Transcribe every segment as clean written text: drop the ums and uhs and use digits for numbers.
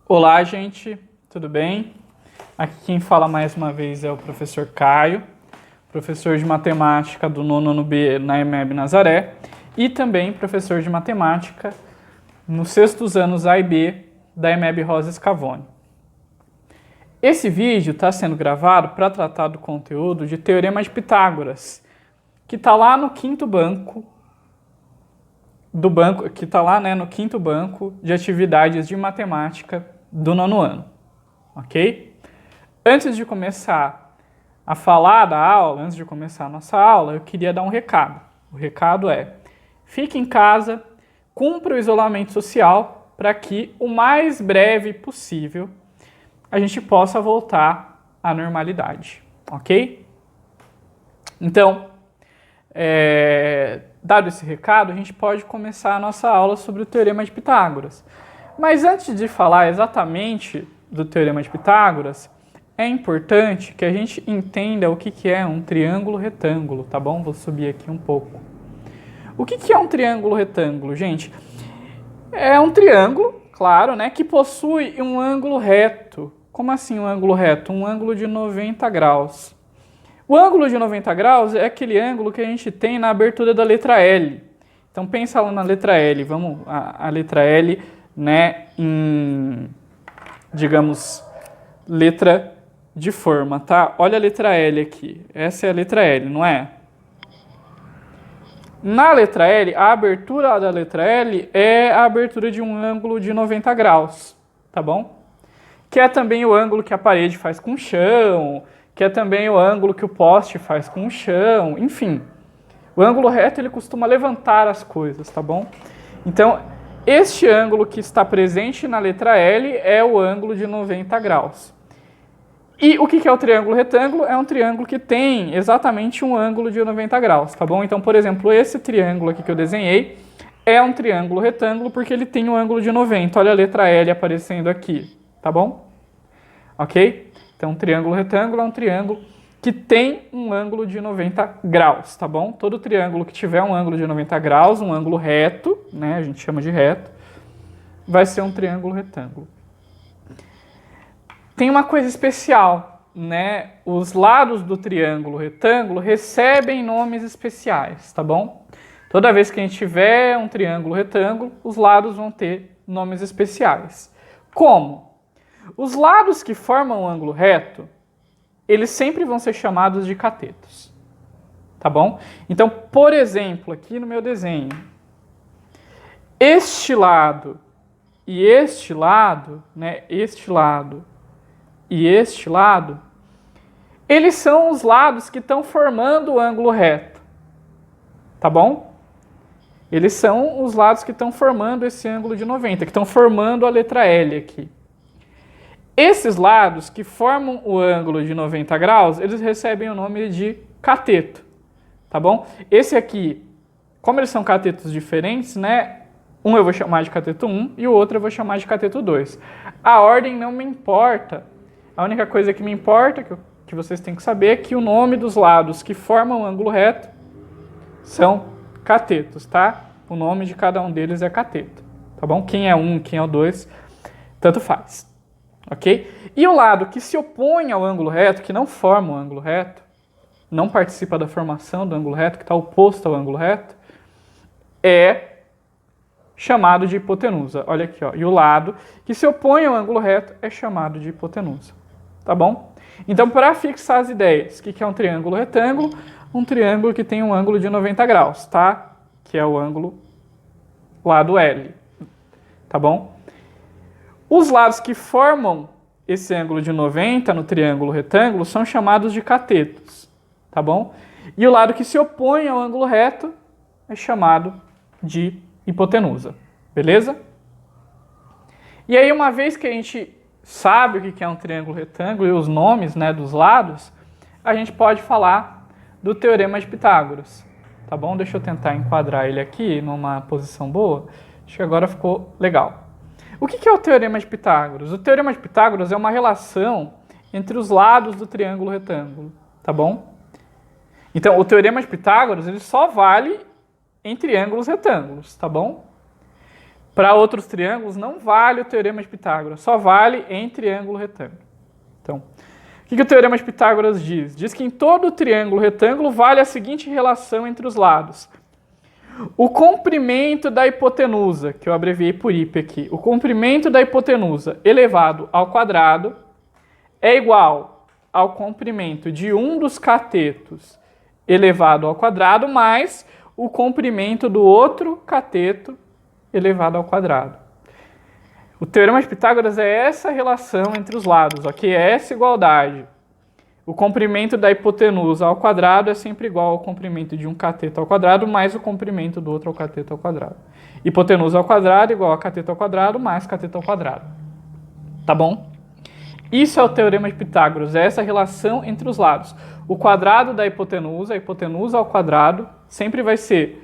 Olá, gente, tudo bem? Aqui quem fala mais uma vez é o professor Caio, professor de matemática do nono ano B na EMEB Nazaré e também professor de matemática nos sextos anos A e B da EMEB Rosa Scavone. Esse vídeo está sendo gravado para tratar do conteúdo de Teorema de Pitágoras, que está lá no quinto banco no quinto banco de atividades de matemática do nono ano, ok? Antes de começar a falar da aula, antes de começar a nossa aula, eu queria dar um recado. O recado é: fique em casa, cumpra o isolamento social para que o mais breve possível a gente possa voltar à normalidade, ok? Então, dado esse recado, a gente pode começar a nossa aula sobre o Teorema de Pitágoras. Mas antes de falar exatamente do Teorema de Pitágoras, é importante que a gente entenda o que é um triângulo retângulo, tá bom? Vou subir aqui um pouco. O que é um triângulo retângulo, gente? É um triângulo, claro, né, que possui um ângulo reto. Como assim um ângulo reto? Um ângulo de 90 graus. O ângulo de 90 graus é aquele ângulo que a gente tem na abertura da letra L. Então pensa lá na letra L, vamos a letra L, né, em, digamos, letra de forma, tá? Olha a letra L aqui. Essa é a letra L, não é? Na letra L, a abertura da letra L é a abertura de um ângulo de 90 graus, tá bom? Que é também o ângulo que a parede faz com o chão, que é também o ângulo que o poste faz com o chão, enfim. O ângulo reto, ele costuma levantar as coisas, tá bom? Então, este ângulo que está presente na letra L é o ângulo de 90 graus. E o que é o triângulo retângulo? É um triângulo que tem exatamente um ângulo de 90 graus, tá bom? Então, por exemplo, esse triângulo aqui que eu desenhei é um triângulo retângulo porque ele tem um ângulo de 90. Olha a letra L aparecendo aqui, tá bom? Ok? Então, um triângulo retângulo é um triângulo que tem um ângulo de 90 graus, tá bom? Todo triângulo que tiver um ângulo de 90 graus, um ângulo reto, né, a gente chama de reto, vai ser um triângulo retângulo. Tem uma coisa especial, né? Os lados do triângulo retângulo recebem nomes especiais, tá bom? Toda vez que a gente tiver um triângulo retângulo, os lados vão ter nomes especiais. Como? Os lados que formam o ângulo reto, eles sempre vão ser chamados de catetos, tá bom? Então, por exemplo, aqui no meu desenho, este lado e este lado, né, este lado e este lado, eles são os lados que estão formando o ângulo reto, tá bom? Eles são os lados que estão formando esse ângulo de 90, que estão formando a letra L aqui. Esses lados que formam o ângulo de 90 graus, eles recebem o nome de cateto, tá bom? Esse aqui, como eles são catetos diferentes, né? Um eu vou chamar de cateto 1 e o outro eu vou chamar de cateto 2. A ordem não me importa. A única coisa que me importa, que vocês têm que saber, é que o nome dos lados que formam o ângulo reto são catetos, tá? O nome de cada um deles é cateto, tá bom? Quem é um, quem é o 2, tanto faz. Ok? E o lado que se opõe ao ângulo reto, que não forma o ângulo reto, não participa da formação do ângulo reto, que está oposto ao ângulo reto, é chamado de hipotenusa. Olha aqui, ó. E o lado que se opõe ao ângulo reto é chamado de hipotenusa. Tá bom? Então, para fixar as ideias, o que é um triângulo retângulo? Um triângulo que tem um ângulo de 90 graus, tá? Que é o ângulo lado L. Tá bom? Os lados que formam esse ângulo de 90 no triângulo retângulo são chamados de catetos, tá bom? E o lado que se opõe ao ângulo reto é chamado de hipotenusa, beleza? E aí, uma vez que a gente sabe o que é um triângulo retângulo e os nomes, né, dos lados, a gente pode falar do Teorema de Pitágoras, tá bom? Deixa eu tentar enquadrar ele aqui numa posição boa. Acho que agora ficou legal. O que é o Teorema de Pitágoras? O Teorema de Pitágoras é uma relação entre os lados do triângulo retângulo, tá bom? Então, o Teorema de Pitágoras ele só vale em triângulos retângulos, tá bom? Para outros triângulos não vale o teorema de Pitágoras, só vale em triângulo retângulo. Então, o que o teorema de Pitágoras diz? Diz que em todo triângulo retângulo vale a seguinte relação entre os lados. O comprimento da hipotenusa, que eu abreviei por IP aqui, o comprimento da hipotenusa elevado ao quadrado é igual ao comprimento de um dos catetos elevado ao quadrado mais o comprimento do outro cateto elevado ao quadrado. O teorema de Pitágoras é essa relação entre os lados, ok? É essa igualdade. O comprimento da hipotenusa ao quadrado é sempre igual ao comprimento de um cateto ao quadrado mais o comprimento do outro cateto ao quadrado. Hipotenusa ao quadrado igual a cateto ao quadrado mais cateto ao quadrado. Tá bom? Isso é o teorema de Pitágoras, é essa relação entre os lados. O quadrado da hipotenusa, a hipotenusa ao quadrado, sempre vai ser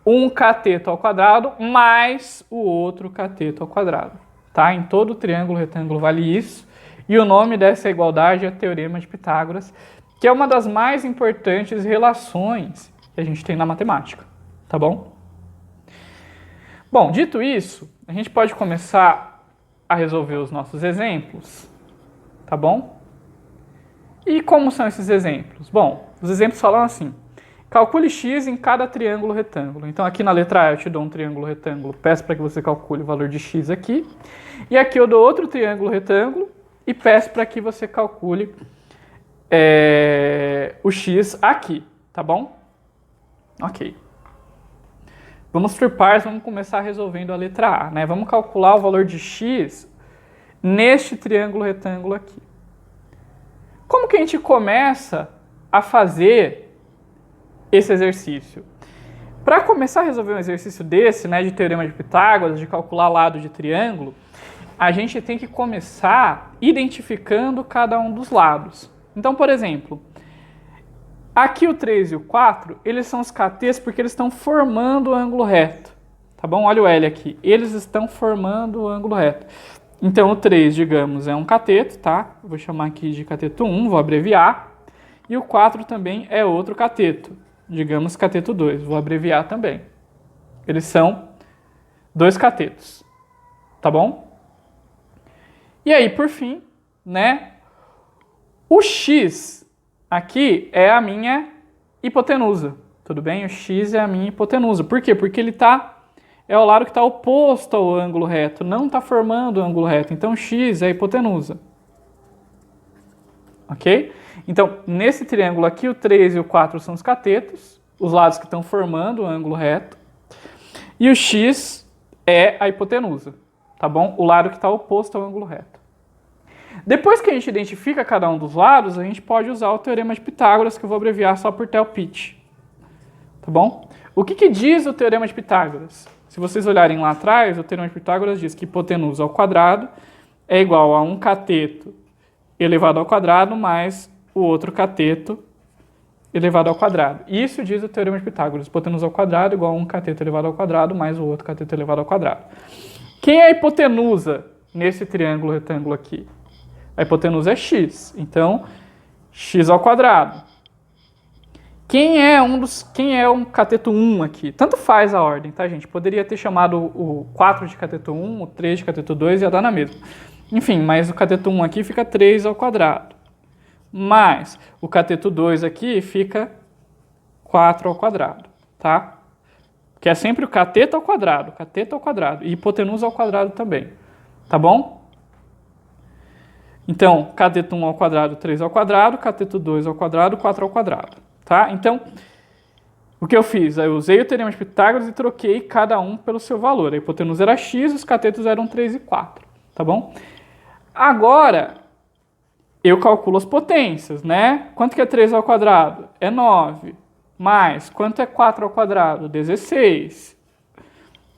um cateto ao quadrado mais o outro cateto ao quadrado. Tá? Em todo triângulo retângulo vale isso. E o nome dessa igualdade é teorema de Pitágoras, que é uma das mais importantes relações que a gente tem na matemática. Tá bom? Bom, dito isso, a gente pode começar a resolver os nossos exemplos. Tá bom? E como são esses exemplos? Bom, os exemplos falam assim. Calcule x em cada triângulo retângulo. Então aqui na letra A eu te dou um triângulo retângulo, peço para que você calcule o valor de x aqui. E aqui eu dou outro triângulo retângulo e peço para que você calcule o x aqui, tá bom? Ok. Vamos por partes, vamos começar resolvendo a letra A, né? Vamos calcular o valor de x neste triângulo retângulo aqui. Como que a gente começa a fazer esse exercício? Para começar a resolver um exercício desse, né, de teorema de Pitágoras, de calcular lado de triângulo, a gente tem que começar identificando cada um dos lados. Então, por exemplo, aqui o 3 e o 4, eles são os catetos porque eles estão formando o ângulo reto. Tá bom? Olha o L aqui. Eles estão formando o ângulo reto. Então, o 3, digamos, é um cateto, tá? Eu vou chamar aqui de cateto 1, vou abreviar. E o 4 também é outro cateto. Digamos cateto 2, vou abreviar também. Eles são dois catetos. Tá bom? E aí, por fim, né? O x aqui é a minha hipotenusa. Tudo bem? O x é a minha hipotenusa. Por quê? Porque ele é o lado que está oposto ao ângulo reto, não está formando o ângulo reto. Então, x é a hipotenusa. Ok? Então, nesse triângulo aqui, o 3 e o 4 são os catetos, os lados que estão formando o ângulo reto. E o x é a hipotenusa, tá bom? O lado que está oposto ao ângulo reto. Depois que a gente identifica cada um dos lados, a gente pode usar o teorema de Pitágoras, que eu vou abreviar só por TELPIT. Tá bom? O que diz o teorema de Pitágoras? Se vocês olharem lá atrás, o teorema de Pitágoras diz que hipotenusa ao quadrado é igual a um cateto elevado ao quadrado mais o outro cateto elevado ao quadrado. Isso diz o teorema de Pitágoras. Hipotenusa ao quadrado igual a um cateto elevado ao quadrado mais o outro cateto elevado ao quadrado. Quem é a hipotenusa nesse triângulo retângulo aqui? A hipotenusa é x. Então, x ao quadrado. Quem é um cateto 1 aqui? Tanto faz a ordem, tá, gente? Poderia ter chamado o 4 de cateto 1, o 3 de cateto 2 e ia dar na mesma. Enfim, mas o cateto 1 aqui fica 3 ao quadrado. Mais o cateto 2 aqui fica 4 ao quadrado, tá? Que é sempre o cateto ao quadrado, e hipotenusa ao quadrado também, tá bom? Então, cateto 1 ao quadrado, 3 ao quadrado, cateto 2 ao quadrado, 4 ao quadrado, tá? Então, o que eu fiz? Eu usei o teorema de Pitágoras e troquei cada um pelo seu valor. A hipotenusa era x, os catetos eram 3 e 4, tá bom? Agora, eu calculo as potências, né? Quanto que é 3 ao quadrado? É 9. Mais, quanto é 4 ao quadrado? 16.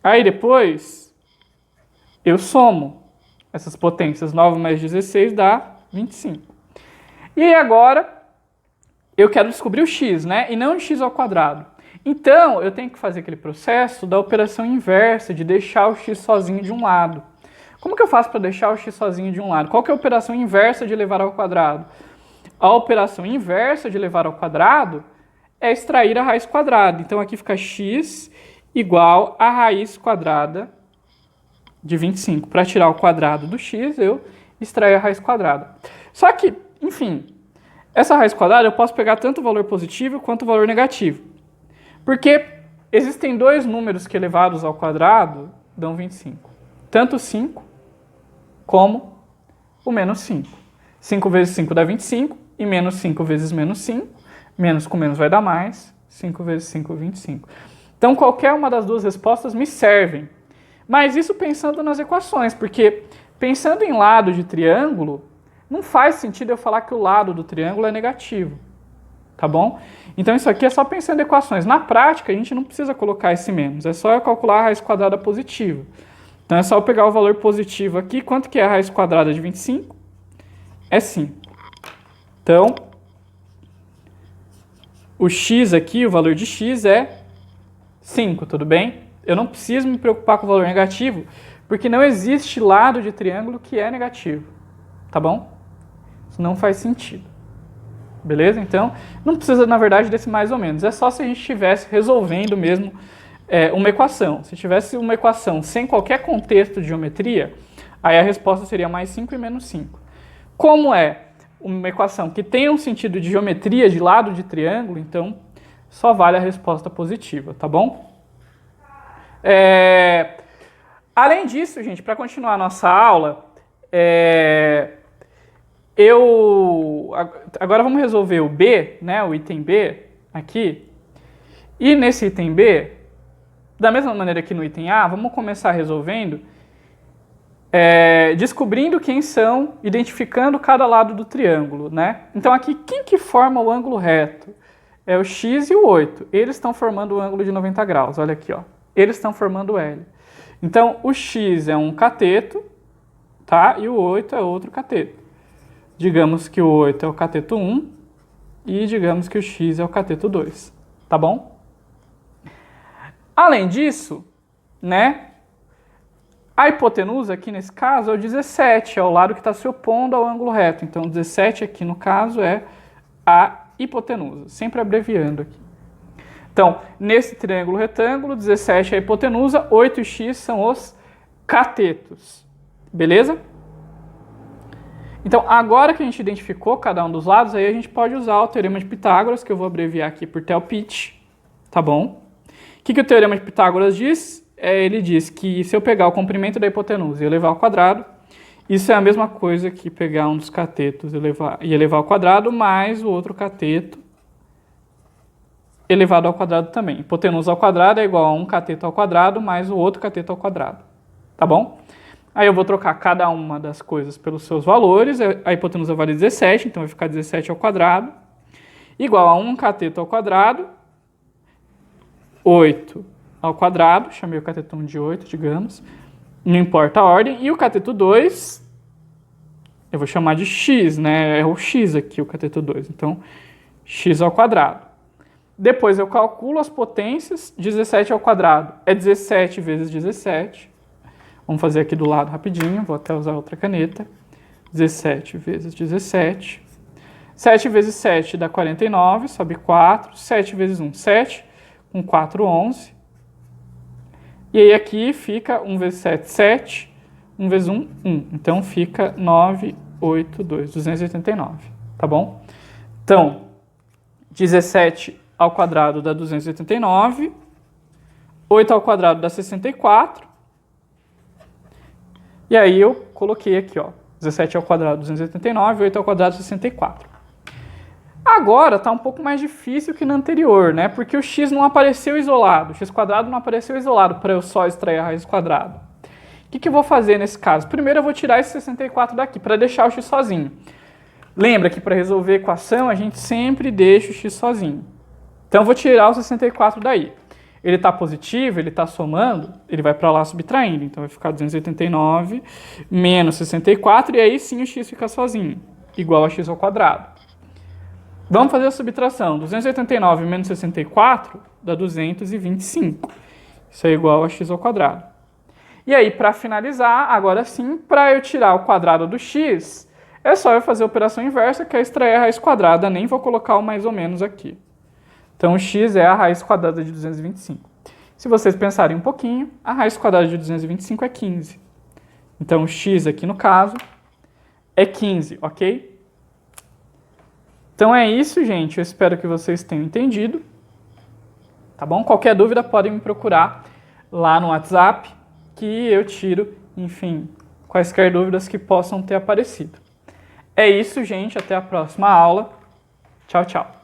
Aí depois, eu somo essas potências. 9 mais 16 dá 25. E aí agora, eu quero descobrir o x, né? E não o x ao quadrado. Então, eu tenho que fazer aquele processo da operação inversa, de deixar o x sozinho de um lado. Como que eu faço para deixar o x sozinho de um lado? Qual que é a operação inversa de elevar ao quadrado? A operação inversa de elevar ao quadrado é extrair a raiz quadrada. Então, aqui fica x igual a raiz quadrada de 25. Para tirar o quadrado do x, eu extraio a raiz quadrada. Só que, enfim, essa raiz quadrada eu posso pegar tanto o valor positivo quanto o valor negativo. Porque existem dois números que elevados ao quadrado dão 25. Tanto 5 como o menos 5. 5 vezes 5 dá 25 e menos 5 vezes menos 5. Menos com menos vai dar mais. 5 vezes 5, 25. Então, qualquer uma das duas respostas me servem. Mas isso pensando nas equações, porque pensando em lado de triângulo, não faz sentido eu falar que o lado do triângulo é negativo. Tá bom? Então, isso aqui é só pensando em equações. Na prática, a gente não precisa colocar esse menos. É só eu calcular a raiz quadrada positiva. Então, é só eu pegar o valor positivo aqui. Quanto que é a raiz quadrada de 25? É 5. Então, o x aqui, o valor de x é 5, tudo bem? Eu não preciso me preocupar com o valor negativo, porque não existe lado de triângulo que é negativo, tá bom? Isso não faz sentido, beleza? Então, não precisa, na verdade, desse mais ou menos. É só se a gente estivesse resolvendo mesmo uma equação. Se tivesse uma equação sem qualquer contexto de geometria, aí a resposta seria mais 5 e menos 5. Como é uma equação que tem um sentido de geometria de lado de triângulo, então só vale a resposta positiva, tá bom? Além disso, gente, para continuar a nossa aula, agora vamos resolver o B, né, o item B aqui. E nesse item B, da mesma maneira que no item A, vamos começar resolvendo descobrindo quem são, identificando cada lado do triângulo, né? Então aqui, quem que forma o ângulo reto? É o x e o 8. Eles estão formando o ângulo de 90 graus, olha aqui, ó. Eles estão formando o L. Então, o x é um cateto, tá? E o 8 é outro cateto. Digamos que o 8 é o cateto 1 e digamos que o x é o cateto 2, tá bom? Além disso, né? A hipotenusa aqui nesse caso é o 17, é o lado que está se opondo ao ângulo reto. Então, 17 aqui no caso é a hipotenusa, sempre abreviando aqui. Então, nesse triângulo retângulo, 17 é a hipotenusa, 8 e x são os catetos. Beleza? Então, agora que a gente identificou cada um dos lados, aí a gente pode usar o teorema de Pitágoras, que eu vou abreviar aqui por Tel-Pitt, tá bom? O que o teorema de Pitágoras diz? Ele diz que se eu pegar o comprimento da hipotenusa e elevar ao quadrado, isso é a mesma coisa que pegar um dos catetos e elevar ao quadrado, mais o outro cateto elevado ao quadrado também. Hipotenusa ao quadrado é igual a um cateto ao quadrado mais o outro cateto ao quadrado. Tá bom? Aí eu vou trocar cada uma das coisas pelos seus valores. A hipotenusa vale 17, então vai ficar 17 ao quadrado. Igual a 1 cateto ao quadrado, 8 ao quadrado, chamei o cateto 1 de 8, digamos. Não importa a ordem. E o cateto 2, eu vou chamar de x, né? É o x aqui, o cateto 2. Então, x ao quadrado. Depois eu calculo as potências. 17 ao quadrado é 17 vezes 17. Vamos fazer aqui do lado rapidinho. Vou até usar outra caneta. 17 vezes 17. 7 vezes 7 dá 49, sobe 4. 7 vezes 1, 7. Com 4, 11. E aí aqui fica 1 vezes 7, 7. 1 vezes 1, 1. Então fica 9, 8, 2. 289. Tá bom? Então, 17 ao quadrado dá 289. 8 ao quadrado dá 64. E aí eu coloquei aqui, ó. 17 ao quadrado, 289. 8 ao quadrado, 64. Agora está um pouco mais difícil que no anterior, né? Porque o x não apareceu isolado. O x quadrado não apareceu isolado para eu só extrair a raiz quadrada. O que eu vou fazer nesse caso? Primeiro eu vou tirar esse 64 daqui para deixar o x sozinho. Lembra que para resolver a equação a gente sempre deixa o x sozinho. Então eu vou tirar o 64 daí. Ele está positivo, ele está somando, ele vai para lá subtraindo. Então vai ficar 289 menos 64 e aí sim o x fica sozinho, igual a x ao quadrado. Vamos fazer a subtração. 289 menos 64 dá 225. Isso é igual a x ao quadrado. E aí, para finalizar, agora sim, para eu tirar o quadrado do x, é só eu fazer a operação inversa, que é extrair a raiz quadrada. Nem vou colocar o mais ou menos aqui. Então, o x é a raiz quadrada de 225. Se vocês pensarem um pouquinho, a raiz quadrada de 225 é 15. Então, o x aqui no caso é 15, ok? Então é isso, gente. Eu espero que vocês tenham entendido. Tá bom? Qualquer dúvida podem me procurar lá no WhatsApp, que eu tiro, enfim, quaisquer dúvidas que possam ter aparecido. É isso, gente. Até a próxima aula. Tchau, tchau.